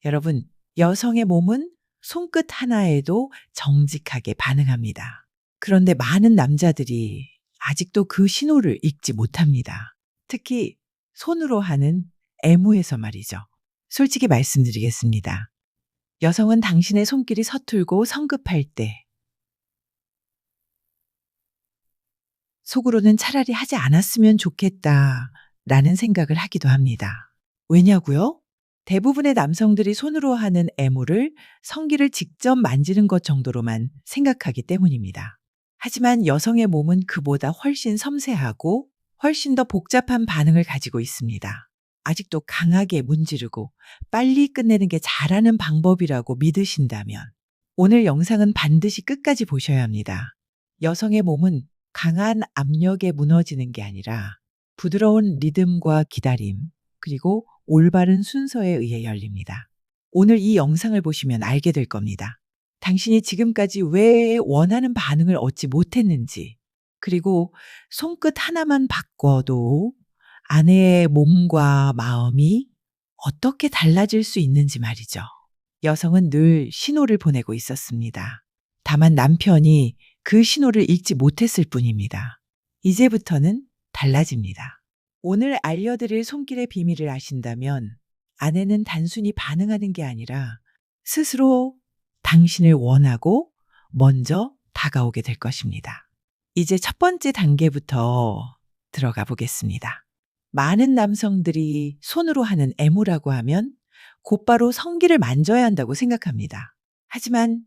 여러분, 여성의 몸은 손끝 하나에도 정직하게 반응합니다. 그런데 많은 남자들이 아직도 그 신호를 읽지 못합니다. 특히 손으로 하는 애무에서 말이죠. 솔직히 말씀드리겠습니다. 여성은 당신의 손길이 서툴고 성급할 때 속으로는 차라리 하지 않았으면 좋겠다라는 생각을 하기도 합니다. 왜냐고요? 대부분의 남성들이 손으로 하는 애무를 성기를 직접 만지는 것 정도로만 생각하기 때문입니다. 하지만 여성의 몸은 그보다 훨씬 섬세하고 훨씬 더 복잡한 반응을 가지고 있습니다. 아직도 강하게 문지르고 빨리 끝내는 게 잘하는 방법이라고 믿으신다면 오늘 영상은 반드시 끝까지 보셔야 합니다. 여성의 몸은 강한 압력에 무너지는 게 아니라 부드러운 리듬과 기다림, 그리고 올바른 순서에 의해 열립니다. 오늘 이 영상을 보시면 알게 될 겁니다. 당신이 지금까지 왜 원하는 반응을 얻지 못했는지, 그리고 손끝 하나만 바꿔도 아내의 몸과 마음이 어떻게 달라질 수 있는지 말이죠. 여성은 늘 신호를 보내고 있었습니다. 다만 남편이 그 신호를 읽지 못했을 뿐입니다. 이제부터는 달라집니다. 오늘 알려드릴 손길의 비밀을 아신다면 아내는 단순히 반응하는 게 아니라 스스로 당신을 원하고 먼저 다가오게 될 것입니다. 이제 첫 번째 단계부터 들어가 보겠습니다. 많은 남성들이 손으로 하는 애무라고 하면 곧바로 성기를 만져야 한다고 생각합니다. 하지만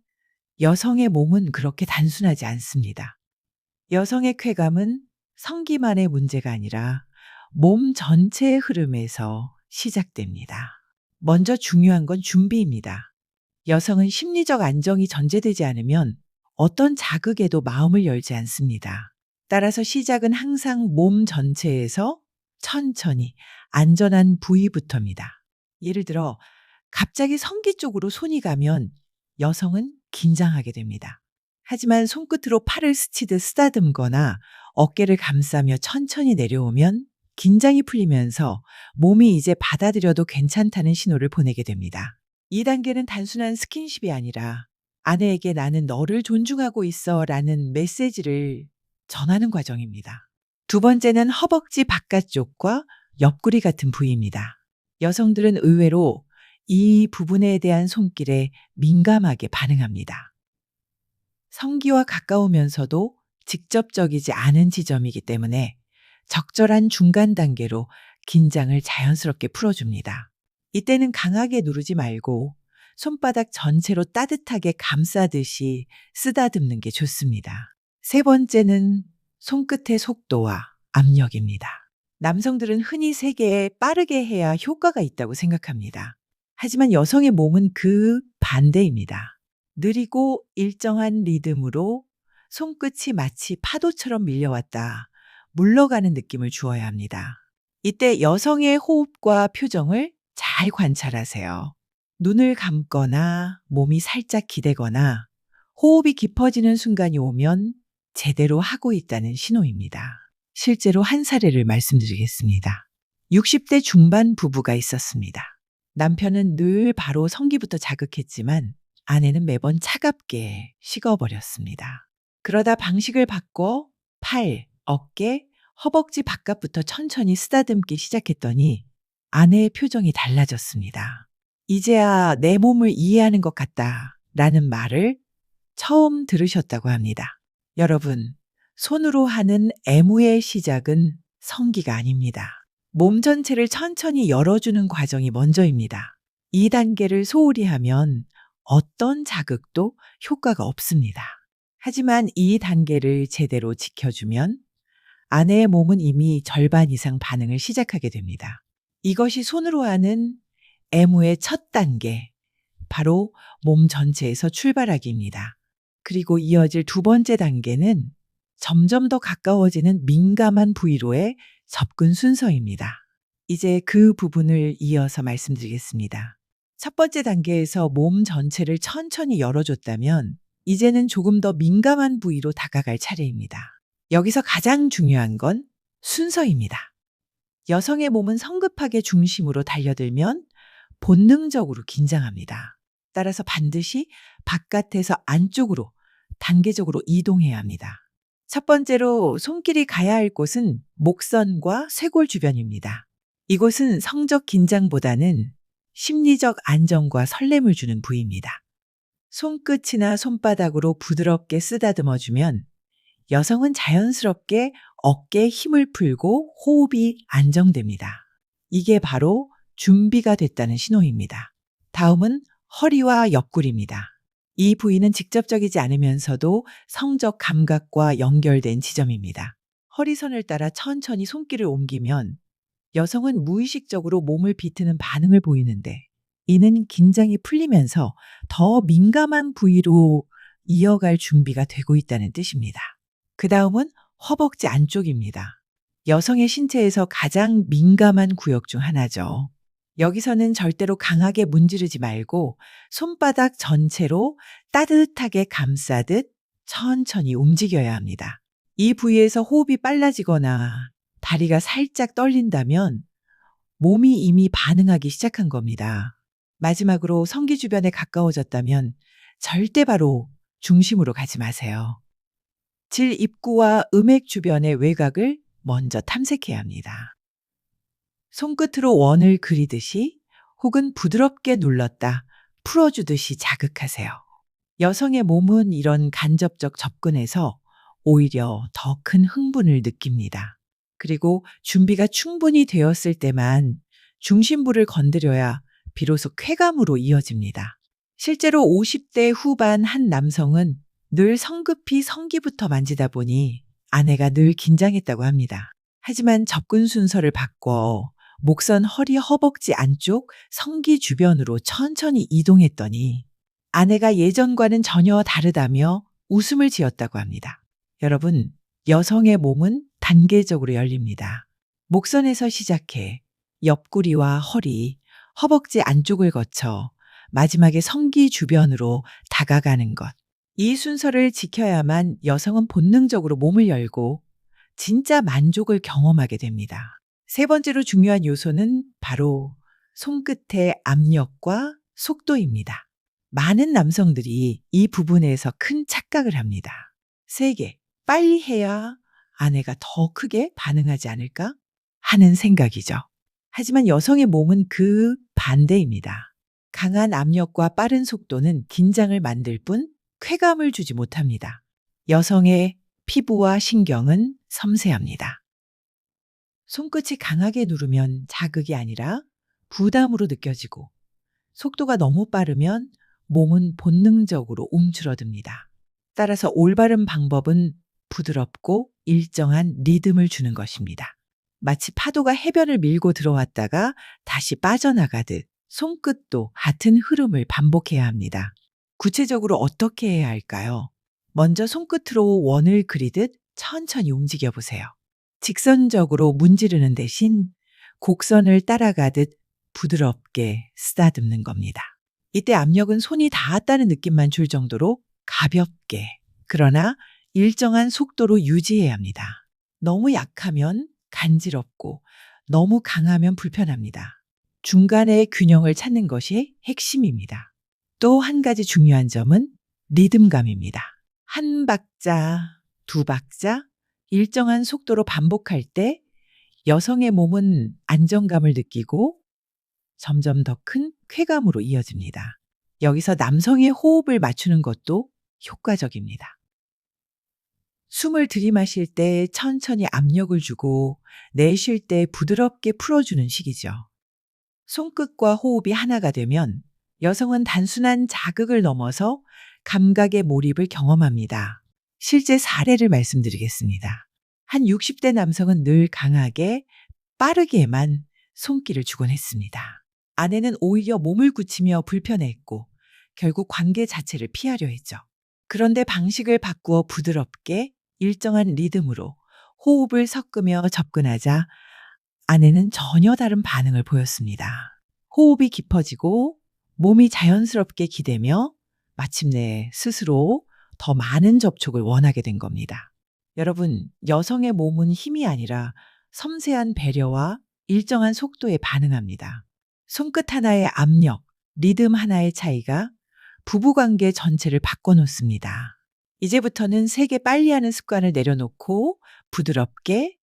여성의 몸은 그렇게 단순하지 않습니다. 여성의 쾌감은 성기만의 문제가 아니라 몸 전체의 흐름에서 시작됩니다. 먼저 중요한 건 준비입니다. 여성은 심리적 안정이 전제되지 않으면 어떤 자극에도 마음을 열지 않습니다. 따라서 시작은 항상 몸 전체에서 천천히 안전한 부위부터입니다. 예를 들어 갑자기 성기 쪽으로 손이 가면 여성은 긴장하게 됩니다. 하지만 손끝으로 팔을 스치듯 쓰다듬거나 어깨를 감싸며 천천히 내려오면 긴장이 풀리면서 몸이 이제 받아들여도 괜찮다는 신호를 보내게 됩니다. 이 단계는 단순한 스킨십이 아니라 아내에게 나는 너를 존중하고 있어 라는 메시지를 전하는 과정입니다. 두 번째는 허벅지 바깥쪽과 옆구리 같은 부위입니다. 여성들은 의외로 이 부분에 대한 손길에 민감하게 반응합니다. 성기와 가까우면서도 직접적이지 않은 지점이기 때문에 적절한 중간 단계로 긴장을 자연스럽게 풀어줍니다. 이때는 강하게 누르지 말고 손바닥 전체로 따뜻하게 감싸듯이 쓰다듬는 게 좋습니다. 세 번째는 손끝의 속도와 압력입니다. 남성들은 흔히 세게 빠르게 해야 효과가 있다고 생각합니다. 하지만 여성의 몸은 그 반대입니다. 느리고 일정한 리듬으로 손끝이 마치 파도처럼 밀려왔다 물러가는 느낌을 주어야 합니다. 이때 여성의 호흡과 표정을 잘 관찰하세요. 눈을 감거나 몸이 살짝 기대거나 호흡이 깊어지는 순간이 오면 제대로 하고 있다는 신호입니다. 실제로 한 사례를 말씀드리겠습니다. 60대 중반 부부가 있었습니다. 남편은 늘 바로 성기부터 자극했지만 아내는 매번 차갑게 식어버렸습니다. 그러다 방식을 바꿔 팔, 어깨, 허벅지 바깥부터 천천히 쓰다듬기 시작했더니 아내의 표정이 달라졌습니다. 이제야 내 몸을 이해하는 것 같다 라는 말을 처음 들으셨다고 합니다. 여러분, 손으로 하는 애무의 시작은 성기가 아닙니다. 몸 전체를 천천히 열어주는 과정이 먼저입니다. 이 단계를 소홀히 하면 어떤 자극도 효과가 없습니다. 하지만 이 단계를 제대로 지켜주면 아내의 몸은 이미 절반 이상 반응을 시작하게 됩니다. 이것이 손으로 하는 애무의 첫 단계, 바로 몸 전체에서 출발하기입니다. 그리고 이어질 두 번째 단계는 점점 더 가까워지는 민감한 부위로의 접근 순서입니다. 이제 그 부분을 이어서 말씀드리겠습니다. 첫 번째 단계에서 몸 전체를 천천히 열어줬다면 이제는 조금 더 민감한 부위로 다가갈 차례입니다. 여기서 가장 중요한 건 순서입니다. 여성의 몸은 성급하게 중심으로 달려들면 본능적으로 긴장합니다. 따라서 반드시 바깥에서 안쪽으로 단계적으로 이동해야 합니다. 첫 번째로 손길이 가야 할 곳은 목선과 쇄골 주변입니다. 이곳은 성적 긴장보다는 심리적 안정과 설렘을 주는 부위입니다. 손끝이나 손바닥으로 부드럽게 쓰다듬어주면 여성은 자연스럽게 어깨에 힘을 풀고 호흡이 안정됩니다. 이게 바로 준비가 됐다는 신호입니다. 다음은 허리와 옆구리입니다. 이 부위는 직접적이지 않으면서도 성적 감각과 연결된 지점입니다. 허리선을 따라 천천히 손길을 옮기면 여성은 무의식적으로 몸을 비트는 반응을 보이는데 이는 긴장이 풀리면서 더 민감한 부위로 이어갈 준비가 되고 있다는 뜻입니다. 그 다음은 허벅지 안쪽입니다. 여성의 신체에서 가장 민감한 구역 중 하나죠. 여기서는 절대로 강하게 문지르지 말고 손바닥 전체로 따뜻하게 감싸듯 천천히 움직여야 합니다. 이 부위에서 호흡이 빨라지거나 다리가 살짝 떨린다면 몸이 이미 반응하기 시작한 겁니다. 마지막으로 성기 주변에 가까워졌다면 절대 바로 중심으로 가지 마세요. 질 입구와 음액 주변의 외곽을 먼저 탐색해야 합니다. 손끝으로 원을 그리듯이 혹은 부드럽게 눌렀다 풀어주듯이 자극하세요. 여성의 몸은 이런 간접적 접근에서 오히려 더 큰 흥분을 느낍니다. 그리고 준비가 충분히 되었을 때만 중심부를 건드려야 비로소 쾌감으로 이어집니다. 실제로 50대 후반 한 남성은 늘 성급히 성기부터 만지다 보니 아내가 늘 긴장했다고 합니다. 하지만 접근 순서를 바꿔 목선 허리 허벅지 안쪽 성기 주변으로 천천히 이동했더니 아내가 예전과는 전혀 다르다며 웃음을 지었다고 합니다. 여러분, 여성의 몸은 단계적으로 열립니다. 목선에서 시작해 옆구리와 허리, 허벅지 안쪽을 거쳐 마지막에 성기 주변으로 다가가는 것. 이 순서를 지켜야만 여성은 본능적으로 몸을 열고 진짜 만족을 경험하게 됩니다. 세 번째로 중요한 요소는 바로 손끝의 압력과 속도입니다. 많은 남성들이 이 부분에서 큰 착각을 합니다. 세게, 빨리 해야 아내가 더 크게 반응하지 않을까 하는 생각이죠. 하지만 여성의 몸은 그 반대입니다. 강한 압력과 빠른 속도는 긴장을 만들 뿐 쾌감을 주지 못합니다. 여성의 피부와 신경은 섬세합니다. 손끝이 강하게 누르면 자극이 아니라 부담으로 느껴지고 속도가 너무 빠르면 몸은 본능적으로 움츠러듭니다. 따라서 올바른 방법은 부드럽고 일정한 리듬을 주는 것입니다. 마치 파도가 해변을 밀고 들어왔다가 다시 빠져나가듯 손끝도 같은 흐름을 반복해야 합니다. 구체적으로 어떻게 해야 할까요? 먼저 손끝으로 원을 그리듯 천천히 움직여 보세요. 직선적으로 문지르는 대신 곡선을 따라가듯 부드럽게 쓰다듬는 겁니다. 이때 압력은 손이 닿았다는 느낌만 줄 정도로 가볍게, 그러나 일정한 속도로 유지해야 합니다. 너무 약하면 간지럽고 너무 강하면 불편합니다. 중간의 균형을 찾는 것이 핵심입니다. 또 한 가지 중요한 점은 리듬감입니다. 한 박자, 두 박자, 일정한 속도로 반복할 때 여성의 몸은 안정감을 느끼고 점점 더 큰 쾌감으로 이어집니다. 여기서 남성의 호흡을 맞추는 것도 효과적입니다. 숨을 들이마실 때 천천히 압력을 주고 내쉴 때 부드럽게 풀어주는 식이죠. 손끝과 호흡이 하나가 되면 여성은 단순한 자극을 넘어서 감각의 몰입을 경험합니다. 실제 사례를 말씀드리겠습니다. 한 60대 남성은 늘 강하게 빠르게만 손길을 주곤 했습니다. 아내는 오히려 몸을 굳히며 불편해했고 결국 관계 자체를 피하려 했죠. 그런데 방식을 바꾸어 부드럽게 일정한 리듬으로 호흡을 섞으며 접근하자 아내는 전혀 다른 반응을 보였습니다. 호흡이 깊어지고 몸이 자연스럽게 기대며 마침내 스스로 더 많은 접촉을 원하게 된 겁니다. 여러분, 여성의 몸은 힘이 아니라 섬세한 배려와 일정한 속도에 반응합니다. 손끝 하나의 압력, 리듬 하나의 차이가 부부관계 전체를 바꿔놓습니다. 이제부터는 세게 빨리 하는 습관을 내려놓고 부드럽게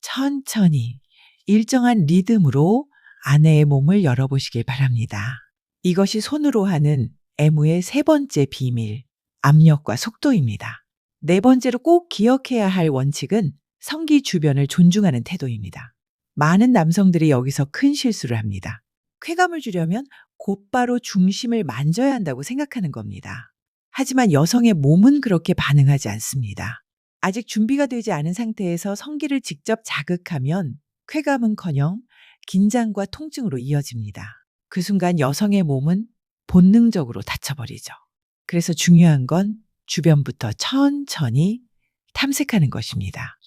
천천히 일정한 리듬으로 아내의 몸을 열어보시길 바랍니다. 이것이 손으로 하는 애무의 세 번째 비밀, 압력과 속도입니다. 네 번째로 꼭 기억해야 할 원칙은 성기 주변을 존중하는 태도입니다. 많은 남성들이 여기서 큰 실수를 합니다. 쾌감을 주려면 곧바로 중심을 만져야 한다고 생각하는 겁니다. 하지만 여성의 몸은 그렇게 반응하지 않습니다. 아직 준비가 되지 않은 상태에서 성기를 직접 자극하면 쾌감은커녕 긴장과 통증으로 이어집니다. 그 순간 여성의 몸은 본능적으로 다쳐버리죠. 그래서 중요한 건 주변부터 천천히 탐색하는 것입니다.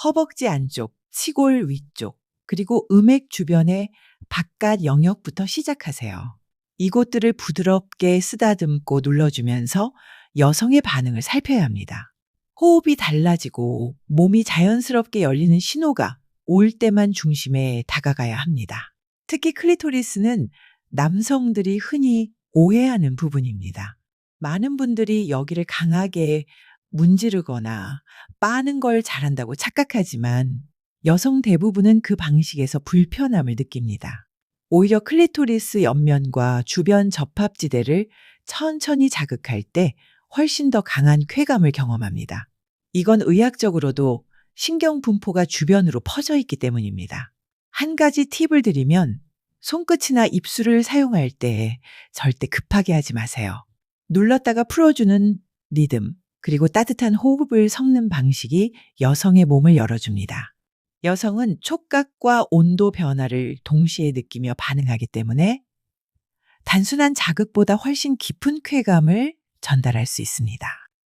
허벅지 안쪽, 치골 위쪽, 그리고 음액 주변의 바깥 영역부터 시작하세요. 이곳들을 부드럽게 쓰다듬고 눌러주면서 여성의 반응을 살펴야 합니다. 호흡이 달라지고 몸이 자연스럽게 열리는 신호가 올 때만 중심에 다가가야 합니다. 특히 클리토리스는 남성들이 흔히 오해하는 부분입니다. 많은 분들이 여기를 강하게 문지르거나 빠는 걸 잘한다고 착각하지만 여성 대부분은 그 방식에서 불편함을 느낍니다. 오히려 클리토리스 옆면과 주변 접합지대를 천천히 자극할 때 훨씬 더 강한 쾌감을 경험합니다. 이건 의학적으로도 신경 분포가 주변으로 퍼져 있기 때문입니다. 한 가지 팁을 드리면 손끝이나 입술을 사용할 때 절대 급하게 하지 마세요. 눌렀다가 풀어주는 리듬, 그리고 따뜻한 호흡을 섞는 방식이 여성의 몸을 열어줍니다. 여성은 촉각과 온도 변화를 동시에 느끼며 반응하기 때문에 단순한 자극보다 훨씬 깊은 쾌감을 전달할 수 있습니다.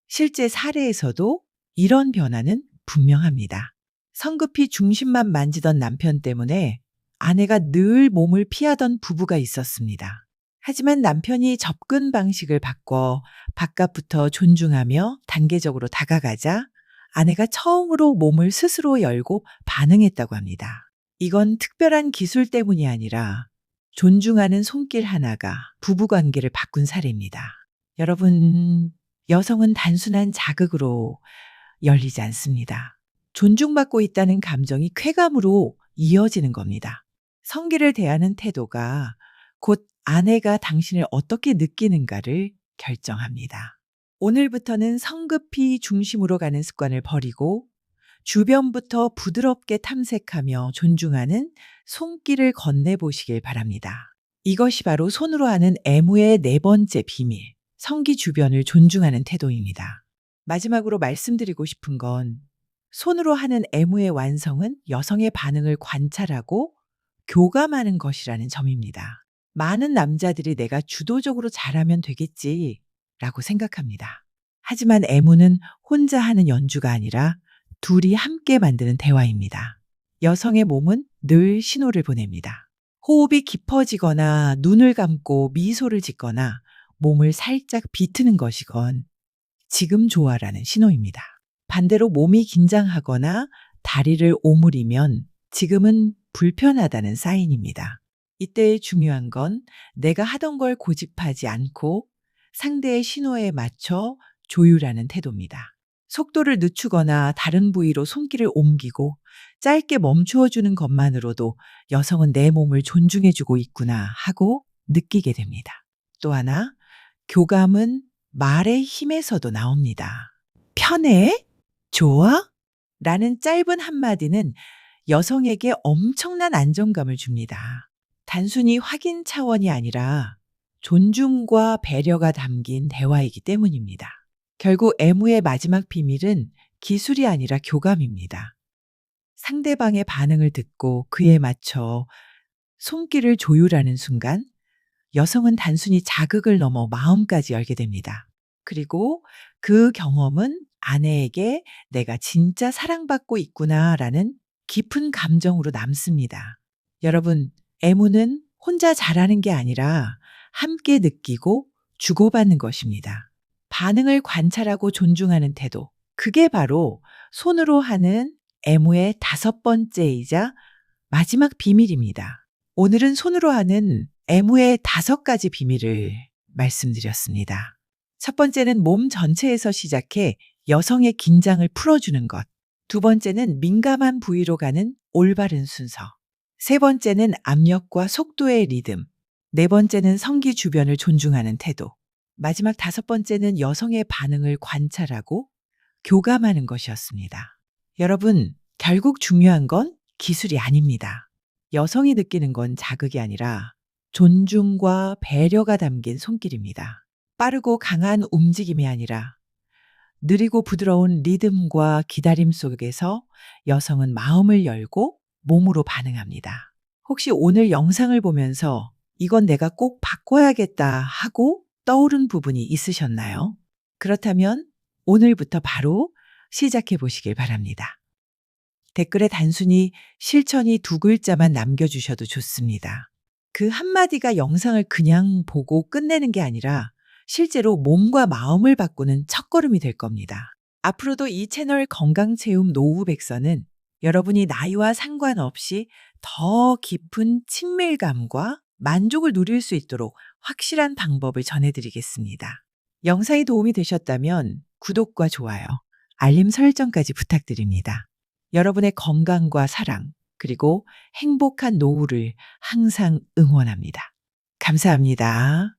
실제 사례에서도 이런 변화는 분명합니다. 성급히 중심만 만지던 남편 때문에 아내가 늘 몸을 피하던 부부가 있었습니다. 하지만 남편이 접근 방식을 바꿔 바깥부터 존중하며 단계적으로 다가가자 아내가 처음으로 몸을 스스로 열고 반응했다고 합니다. 이건 특별한 기술 때문이 아니라 존중하는 손길 하나가 부부관계를 바꾼 사례입니다. 여러분, 여성은 단순한 자극으로 열리지 않습니다. 존중받고 있다는 감정이 쾌감으로 이어지는 겁니다. 성기를 대하는 태도가 곧 아내가 당신을 어떻게 느끼는가를 결정합니다. 오늘부터는 성급히 중심으로 가는 습관을 버리고 주변부터 부드럽게 탐색하며 존중하는 손길을 건네보시길 바랍니다. 이것이 바로 손으로 하는 애무의 네 번째 비밀, 성기 주변을 존중하는 태도입니다. 마지막으로 말씀드리고 싶은 건 손으로 하는 애무의 완성은 여성의 반응을 관찰하고 교감하는 것이라는 점입니다. 많은 남자들이 내가 주도적으로 잘하면 되겠지 라고 생각합니다. 하지만 애무는 혼자 하는 연주가 아니라 둘이 함께 만드는 대화입니다. 여성의 몸은 늘 신호를 보냅니다. 호흡이 깊어지거나 눈을 감고 미소를 짓거나 몸을 살짝 비트는 것이건 지금 좋아라는 신호입니다. 반대로 몸이 긴장하거나 다리를 오므리면 지금은 불편하다는 사인입니다. 이때 중요한 건 내가 하던 걸 고집하지 않고 상대의 신호에 맞춰 조율하는 태도입니다. 속도를 늦추거나 다른 부위로 손길을 옮기고 짧게 멈추어 주는 것만으로도 여성은 내 몸을 존중해주고 있구나 하고 느끼게 됩니다. 또 하나, 교감은 말의 힘에서도 나옵니다. 편해? 좋아? 라는 짧은 한마디는 여성에게 엄청난 안정감을 줍니다. 단순히 확인 차원이 아니라 존중과 배려가 담긴 대화이기 때문입니다. 결국 애무의 마지막 비밀은 기술이 아니라 교감입니다. 상대방의 반응을 듣고 그에 맞춰 손길을 조율하는 순간 여성은 단순히 자극을 넘어 마음까지 열게 됩니다. 그리고 그 경험은 아내에게 내가 진짜 사랑받고 있구나라는 깊은 감정으로 남습니다. 여러분, 애무는 혼자 잘하는 게 아니라 함께 느끼고 주고받는 것입니다. 반응을 관찰하고 존중하는 태도, 그게 바로 손으로 하는 애무의 다섯 번째이자 마지막 비밀입니다. 오늘은 손으로 하는 애무의 5가지 비밀을 말씀드렸습니다. 첫 번째는 몸 전체에서 시작해 여성의 긴장을 풀어주는 것. 두 번째는 민감한 부위로 가는 올바른 순서. 세 번째는 압력과 속도의 리듬. 네 번째는 성기 주변을 존중하는 태도. 마지막 5번째는 여성의 반응을 관찰하고 교감하는 것이었습니다. 여러분, 결국 중요한 건 기술이 아닙니다. 여성이 느끼는 건 자극이 아니라 존중과 배려가 담긴 손길입니다. 빠르고 강한 움직임이 아니라 느리고 부드러운 리듬과 기다림 속에서 여성은 마음을 열고 몸으로 반응합니다. 혹시 오늘 영상을 보면서 이건 내가 꼭 바꿔야겠다 하고 떠오른 부분이 있으셨나요? 그렇다면 오늘부터 바로 시작해 보시길 바랍니다. 댓글에 단순히 실천이 2글자만 남겨주셔도 좋습니다. 그 한마디가 영상을 그냥 보고 끝내는 게 아니라 실제로 몸과 마음을 바꾸는 첫걸음이 될 겁니다. 앞으로도 이 채널 건강체험 노후백서는 여러분이 나이와 상관없이 더 깊은 친밀감과 만족을 누릴 수 있도록 확실한 방법을 전해드리겠습니다. 영상이 도움이 되셨다면 구독과 좋아요, 알림 설정까지 부탁드립니다. 여러분의 건강과 사랑, 그리고 행복한 노후를 항상 응원합니다. 감사합니다.